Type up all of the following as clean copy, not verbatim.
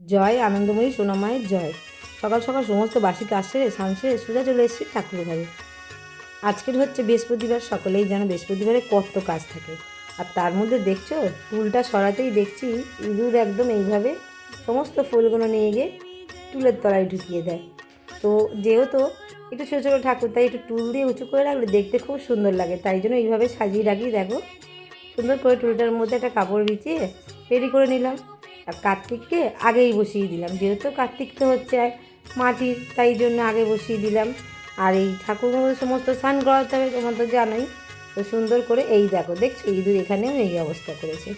জয় আনন্দময়ী সোনামায়ের জয়। সকাল সকাল সমস্ত বাসি কাজ সেরে স্নান সেরে সোজা চলে এসেছি ঠাকুরের ঘরে। আজকের হচ্ছে বৃহস্পতিবার, সকলেই যেন বৃহস্পতিবারে কত কাজ থাকে। আর তার মধ্যে দেখছো টুলটা সরাতেই দেখছি ইঁদুর একদম এইভাবে সমস্ত ফুলগুলো নিয়ে গিয়ে টুলের তলায় ঢুকিয়ে দেয়। তো যেহেতু একটু ছোটো ছোটো ঠাকুর, তাই একটু টুল দিয়ে উঁচু করে রাখলে দেখতে খুব সুন্দর লাগে, তাই জন্য এইভাবে সাজিয়ে রাখি। দেখো সুন্দর করে টুলটার মধ্যে একটা কাপড় বিছিয়ে রেডি করে নিলাম। আর কার্তিককে আগেই বসিয়ে দিলাম, যেহেতু কার্তিক তো হচ্ছে মাটির, তাই জন্য আগে বসিয়ে দিলাম। আর এই ঠাকুরগুলো সমস্ত স্নান করাতে হবে, তোমার তো জানোই। তো সুন্দর করে এই দেখছো ইঁদুর এখানেও এই অবস্থা করেছে।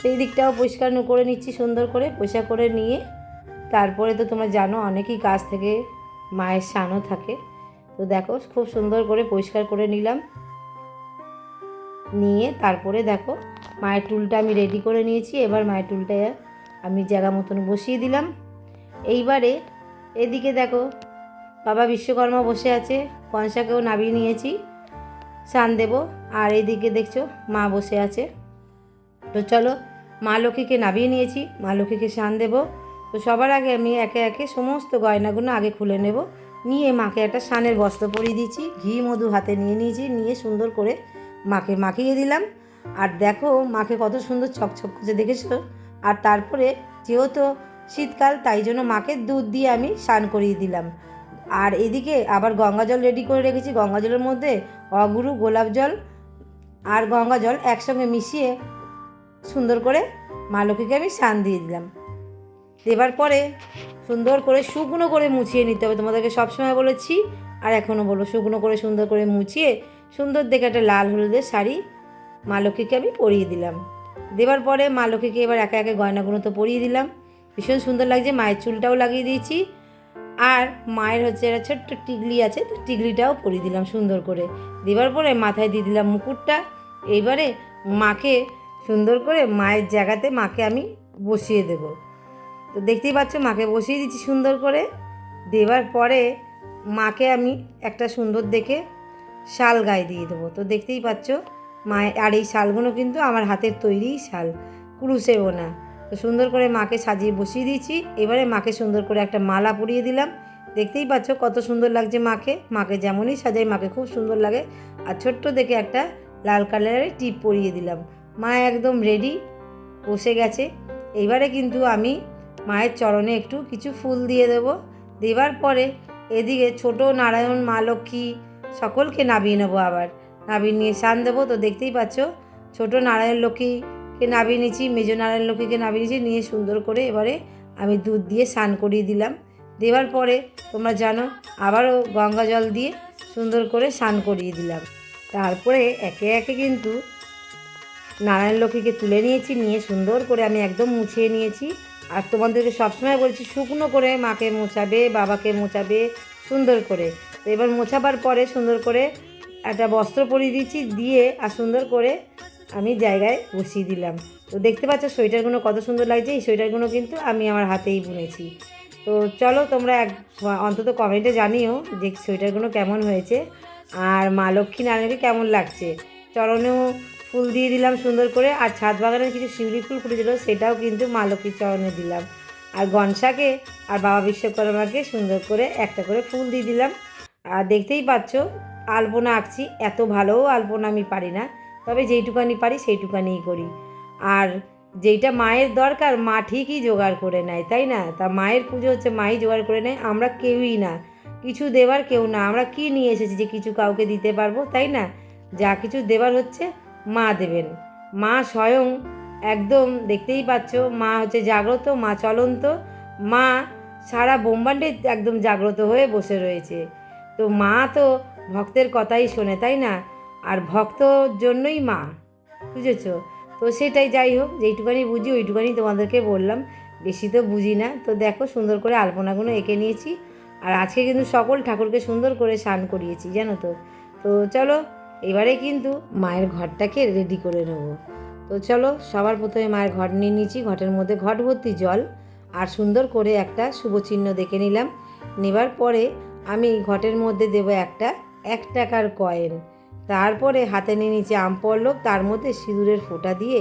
সেই দিকটাও পরিষ্কার করে নিচ্ছি সুন্দর করে, পরিষ্কার করে নিয়ে তারপরে তো তোমরা জানো অনেকই কাজ থেকে মায়ের স্নানও থাকে। তো দেখো খুব সুন্দর করে পরিষ্কার করে নিলাম, নিয়ে তারপরে দেখো মায়ের টুলটা আমি রেডি করে নিয়েছি। এবার মায়ের টুলটা আমি জায়গা মতন বসিয়ে দিলাম। এইবারে এদিকে দেখো বাবা বিশ্বকর্মা বসে আছে, কংসাকেও নামিয়ে নিয়েছি, স্নান দেবো। আর এইদিকে দেখছো মা বসে আছে। তো চলো মা লক্ষ্মীকে নামিয়ে নিয়েছি, মা লক্ষ্মীকে স্নান দেবো। তো সবার আগে আমি একে একে সমস্ত গয়নাগুলো আগে খুলে নেব, নিয়ে মাকে একটা স্নানের বস্ত্র পরিয়ে দিয়েছি, ঘি মধু হাতে নিয়ে নিয়েছি, নিয়ে সুন্দর করে মাকে মাখিয়ে দিলাম। আর দেখো মাকে কত সুন্দর চকচক করছে, দেখেছো? আর তারপরে যেহেতু শীতকাল, তাই জন্য মাকে দুধ দিয়ে আমি স্নান করিয়ে দিলাম। আর এদিকে আবার গঙ্গা জল রেডি করে রেখেছি, গঙ্গা জলের মধ্যে অগুরু, গোলাপ জল আর গঙ্গা জল একসঙ্গে মিশিয়ে সুন্দর করে মা লক্ষ্মীকে আমি স্নান দিয়ে দিলাম। দেবার পরে সুন্দর করে শুকনো করে মুছিয়ে নিতে হবে, তোমাদেরকে সবসময় বলেছি আর এখনও বলবো, শুকনো করে সুন্দর করে মুছিয়ে সুন্দর দেখে একটা লাল হলুদের শাড়ি মা লক্ষ্মীকে আমি পরিয়ে দিলাম। দেবার পরে মা লক্ষ্মীকে এবার একে একে গয়নাগুলো তো পরিয়ে দিলাম, ভীষণ সুন্দর লাগছে। মায়ের চুলটাও লাগিয়ে দিয়েছি, আর মায়ের হচ্ছে একটা ছোট্ট টিকলি আছে, তো টিকলিটাও পরিয়ে দিলাম সুন্দর করে। দেবার পরে মাথায় দিয়ে দিলাম মুকুটটা। এইবারে মাকে সুন্দর করে মায়ের জায়গাতে মাকে আমি বসিয়ে দেব। তো দেখতেই পাচ্ছ মাকে বসিয়ে দিচ্ছি সুন্দর করে। দেওয়ার পরে মাকে আমি একটা সুন্দর দেখে শাল গায়ে দিয়ে দেবো। তো দেখতেই পাচ্ছ মায়ের, আর এই শালগুলো কিন্তু আমার হাতের তৈরিই শাল, কুরুশে বোনা। তো সুন্দর করে মাকে সাজিয়ে বসিয়ে দিয়েছি। এবারে মাকে সুন্দর করে একটা মালা পরিয়ে দিলাম। দেখতেই পাচ্ছ কত সুন্দর লাগছে মাকে, মাকে যেমনই সাজাই মাকে খুব সুন্দর লাগে। আর ছোট্ট দেখে একটা লাল কালারের টিপ পরিয়ে দিলাম। মা একদম রেডি, বসে গেছে। এইবারে কিন্তু আমি মায়ের চরণে একটু কিছু ফুল দিয়ে দেব। দেবার পরে এদিকে ছোট নারায়ণ, মা লক্ষ্মী সকলকে নামিয়ে নেবো, আবার নামিয়ে নিয়ে স্নান দেবো। তো দেখতেই পাচ্ছ ছোট নারায়ণ লক্ষ্মীকে নামিয়ে নিয়েছি, মেজো নারায়ণ লক্ষ্মীকে নামিয়ে নিয়েছি, নিয়ে সুন্দর করে এবারে আমি দুধ দিয়ে স্নান করিয়ে দিলাম। দেওয়ার পরে তোমরা জানো আবারও গঙ্গা জল দিয়ে সুন্দর করে স্নান করিয়ে দিলাম। তারপরে একে একে কিন্তু নারায়ণ লক্ষ্মীকে তুলে নিয়েছি, নিয়ে সুন্দর করে আমি একদম মুছিয়ে নিয়েছি। আর তোমাদেরকে সবসময় বলছি শুকনো করে মাকে মোছাবে, বাবাকে মোছাবে সুন্দর করে। তো এবার মোছাবার পরে সুন্দর করে একটা বস্ত্র পরিয়ে দিয়েছি, দিয়ে আর সুন্দর করে আমি জায়গায় বসিয়ে দিলাম। তো দেখতে পাচ্ছ সোয়েটারগুলো কত সুন্দর লাগছে, এই সোয়েটারগুলো কিন্তু আমি আমার হাতেই বুনেছি। তো চলো তোমরা অন্তত কমেন্টে জানিও যে সোয়েটারগুলো কেমন হয়েছে, আর মা লক্ষ্মী নারায়ণকে কেমন লাগছে। চরণেও ফুল দিয়ে দিলাম সুন্দর করে, আর ছাদ বাগানের কিছু শিউলি ফুল ফুটেছিল সেটাও কিন্তু মা লক্ষ্মীর চরণে দিলাম। আর গনসাকে আর বাবা বিশ্বকর্মাকে সুন্দর করে একটা করে ফুল দিয়ে দিলাম। আর দেখতেই পাচ্ছ আলপনা আঁকছি, এত ভালোও আলপনা আমি পারি না, তবে যেইটুকানি পারি সেইটুকানিই করি। আর যেইটা মায়ের দরকার মা ঠিকই জোগাড় করে নেয়, তাই না? তা মায়ের পুজো হচ্ছে মাই জোগাড় করে নেয়, আমরা কেউই না, কিছু দেবার কেউ না। আমরা কি নিয়ে এসেছি যে কিছু কাউকে দিতে পারবো, তাই না? যা কিছু দেবার হচ্ছে মা দেবেন। মা স্বয়ং একদম দেখতেই পাচ্ছ, মা হচ্ছে জাগ্রত, মা চলন্ত, মা সারা ব্রহ্মাণ্ডে একদম জাগ্রত হয়ে বসে রয়েছে। তো মা তো ভক্তের কথাই শোনে, তাই না? আর ভক্তর জন্যই মা, বুঝেছ? তো সেটাই, যাই হোক যেইটুকানি বুঝি ওইটুকানি তোমাদেরকে বললাম, বেশি তো বুঝি না। তো দেখো সুন্দর করে আলপনাগুলো এঁকে নিয়েছি। আর আজকে কিন্তু সকল ঠাকুরকে সুন্দর করে স্নান করিয়েছি, জানো তো। তো চলো এবারে কিন্তু মায়ের ঘরটাকে রেডি করে নেব। তো চলো সবার প্রথমে মায়ের ঘট নিয়ে নিয়েছি, ঘটের মধ্যে ঘট ভর্তি জল আর সুন্দর করে একটা শুভ চিহ্ন দেখে নিলাম। নেবার পরে আমি ঘটের মধ্যে দেব একটা 1 টাকার কয়েন। তারপরে হাতে নিয়ে নিচে আম পল্লব, তার মধ্যে সিঁদুরের ফোঁটা দিয়ে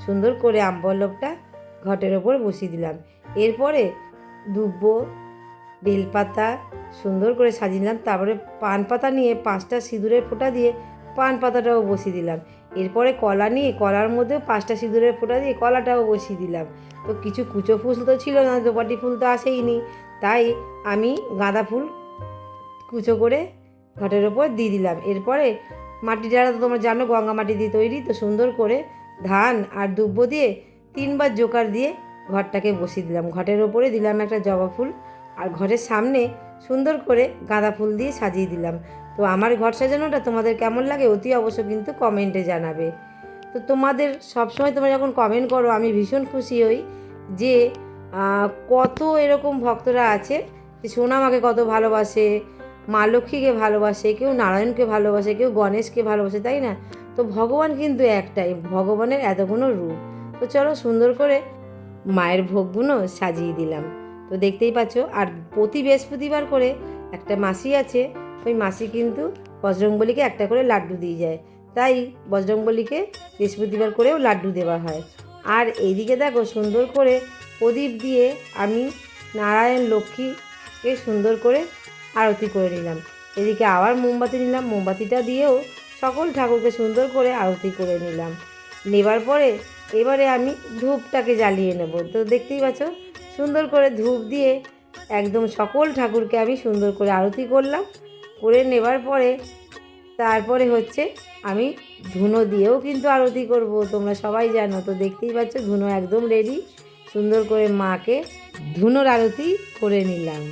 সুন্দর করে আম পল্লবটা ঘটের ওপর বসিয়ে দিলাম। এরপরে দুব্বো, বেলপাতা সুন্দর করে সাজিয়ে নিলাম। তারপরে পান পাতা নিয়ে 5টা সিঁদুরের ফোঁটা দিয়ে পান পাতাটাও বসিয়ে দিলাম। এরপরে কলা নিয়ে কলার মধ্যেও 5টা সিঁদুরের ফোঁটা দিয়ে কলাটাও বসিয়ে দিলাম। তো কিছু কুচো ফুল তো ছিল না, দোপাটি ফুল তো আসেইনি, তাই আমি গাঁদা ফুল কুচো করে ঘটের ওপর দিয়ে দিলাম। এরপরে মাটিটা তো তোমরা জানো গঙ্গা মাটি দিয়ে তৈরি, তো সুন্দর করে ধান আর দুব্বো দিয়ে 3বার জোকার দিয়ে ঘরটাকে বসিয়ে দিলাম। ঘটের ওপরে দিলাম একটা জবা ফুল, আর ঘরের সামনে সুন্দর করে গাঁদা ফুল দিয়ে সাজিয়ে দিলাম। তো আমার ঘর সাজানোটা তোমাদের কেমন লাগে অতি অবশ্য কিন্তু কমেন্টে জানাবে। তো তোমাদের সবসময় তোমরা যখন কমেন্ট করো আমি ভীষণ খুশি হই যে কত এরকম ভক্তরা আছে যে সোনামাকে কত ভালোবাসে, মা লক্ষ্মীকে ভালোবাসে, কেউ নারায়ণকে ভালোবাসে, কেউ গণেশকে ভালোবাসে, তাই না? তো ভগবান কিন্তু একটাই, ভগবানের এতগুলো রূপ। তো চলো সুন্দর করে মায়ের ভোগগুলো সাজিয়ে দিলাম। তো দেখতেই পাচ্ছ। আর প্রতি বৃহস্পতিবার করে একটা মাসি আছে, ওই মাসি কিন্তু বজরংবলীকে একটা করে লাড্ডু দিয়ে যায়, তাই বজরংবলীকে বৃহস্পতিবার করেও লাড্ডু দেওয়া হয়। আর এইদিকে দেখো সুন্দর করে প্রদীপ দিয়ে আমি নারায়ণ লক্ষ্মীকে সুন্দর করে আরতি করে নিলাম। এদিকে আবার মোমবাতি নিলাম, মোমবাতিটা দিয়েও সকল ঠাকুরকে সুন্দর করে আরতি করে নিলাম। নেবার পরে এবারে আমি ধূপটাকে জ্বালিয়ে নেব। তো দেখতেই পাচ্ছ সুন্দর করে ধূপ দিয়ে একদম সকল ঠাকুরকে আমি সুন্দর করে আরতি করলাম। করে নেবার পরে তারপরে হচ্ছে আমি ধুনো দিয়েও কিন্তু আরতি করব, তোমরা সবাই জানো। তো দেখতেই পাচ্ছ ধুনো একদম রেডি, সুন্দর করে মাকে ধুনোর আরতি করে নিলাম।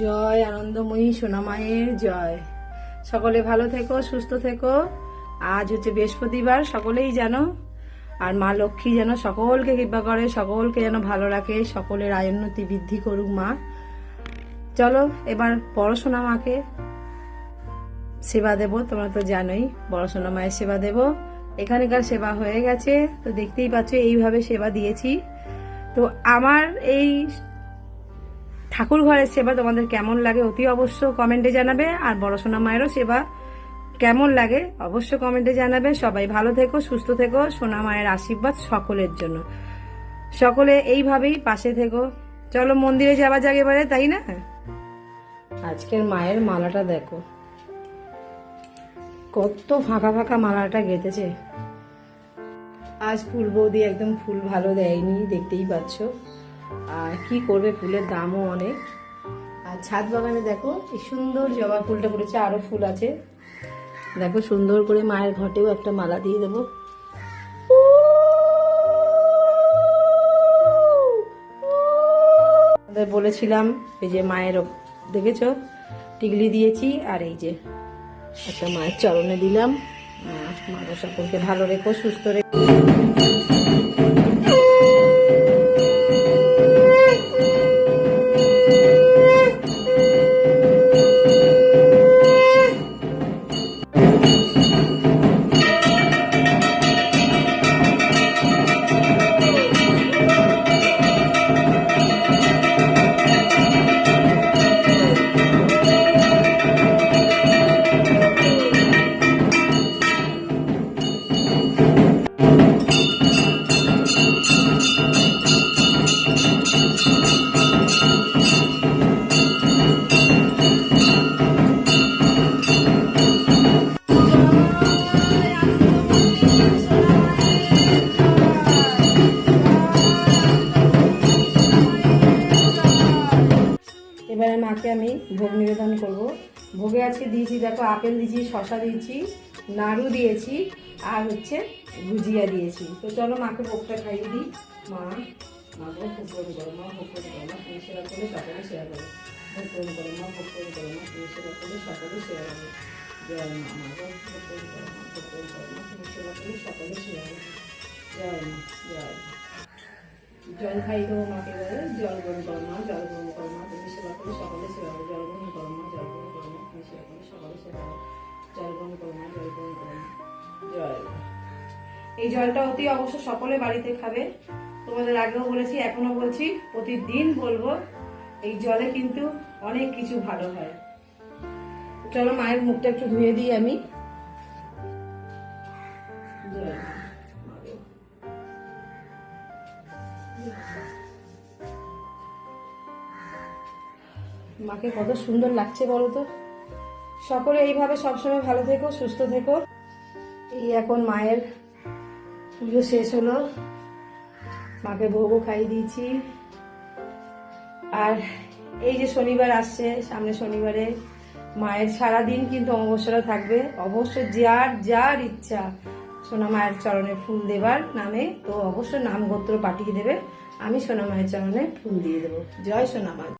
জয় আনন্দময়ী সোনামায়ের জয়। সকলে ভালো থেকো, সুস্থ থেকো। আজ হচ্ছে বৃহস্পতিবার, সকলেই জানো। আর মা লক্ষ্মী যেন সকলকে কৃপা করে, সকলকে যেন ভালো রাখে, সকলের আয়োন্নতি বৃদ্ধি করুক মা। চলো এবার বড় সোনা মাকে সেবা দেব, তোমরা তো জানোই বড় সোনা মায়ের সেবা দেব। এখানকার সেবা হয়ে গেছে, তো দেখতেই পাচ্ছ এইভাবে সেবা দিয়েছি। তো আমার এই ঠাকুর ঘরের সেবা তোমাদের কেমন লাগে অতি অবশ্য কমেন্টে জানাবে। আর বড় সোনা মায়েরও সেবা কেমন লাগে অবশ্য কমেন্টে জানাবে। সবাই ভালো থেকো, সুস্থ থেকো। সোনা মায়ের আশীর্বাদ সকলের জন্য, সকলে এইভাবেই পাশে থেকো। চলো মন্দিরে যাওয়া যাক এবারে, তাই না? আজকের মায়ের মালাটা দেখো কত ফাঁকা ফাঁকা মালাটা গেঁথেছে। আজ ফুল বৌদি একদম ফুল ভালো দেয়নি, দেখতেই পাচ্ছ। আর কি করবে, ফুলের দামও অনেক। আর ছাদ বাগানে দেখো কি সুন্দর জবা ফুলটা ফুটেছে, আরো ফুল আছে দেখো। সুন্দর করে মায়ের ঘটেও একটা মালা দিয়ে দেবো। বলেছিলাম এই যে মায়ের দেখেছো টিকলি দিয়েছি, আর এই যে একটা মায়ের চরণে দিলাম। মা সকলকে ভালো রেখো, সুস্থ রেখো। এবারে মাকে আমি ভোগ নিবেদন করব। ভোগে আজকে দিয়েছি দেখো আপেল দিয়েছি, শশা দিয়েছি, নাড়ু দিয়েছি, আর হচ্ছে গুজিয়া দিয়েছি। তো চলো মাকে ভোগটা খাইয়ে দিই। মা মাকে ভোগ করে করো, মা ভোগ করে করো, মা তুমি সেবা করলে সকলে সেবা করো, ভোগ করে করো, মা ভোগ করে করো, মা তুমি সেবা করলে সকলে সেবা করো। জয় মা, মা গো, গোপন করো মা, গোপন করো মা, তুমি সেবা করে সকলে সেবা করো। জয় মা, জয় মা। জল খাই দেবো মাকে বলে, জল গ্রহণ করো মা, জল গ্রহণ করো মা, তুমি সেবা করে সকলে সেবা করো। জল গ্রহণ করো মা, জল গ্রহণ করো মা, তুমি সেবা করে সকলে সেবা করো। জল গ্রহণ করো মা, জল গ্রহণ করো মা, জয় মা। এই জলটা অতি অবশ্য সকলে বাড়িতে খাবে। তোমাদের আগেও বলেছি, এখনো বলছি, প্রতিদিন বলবো, এই জলে কিন্তু অনেক কিছু ভালো হয়। চলো মায়ের মুখটা একটু ধুয়ে দিই আমি। জয় মা, মা গো। মাকে কত সুন্দর লাগছে বলো তো। সকলে এইভাবে সবসময় ভালো থেকো, সুস্থ থেকো। এই এখন মায়ের পুজো শেষ হলো, মাকে ভোগও খাইয়ে দিয়েছি। আর এই যে শনিবার আসছে, সামনে শনিবারে মায়ের সারাদিন কিন্তু অমাবস্যাটা থাকবে। অবশ্য যার যার ইচ্ছা সোনা মায়ের চরণে ফুল দেবার নামে, তো অবশ্য নাম গোত্র পাঠিয়ে দেবে, আমি সোনা মায়ের চরণে ফুল দিয়ে দেবো। জয় সোনা মা।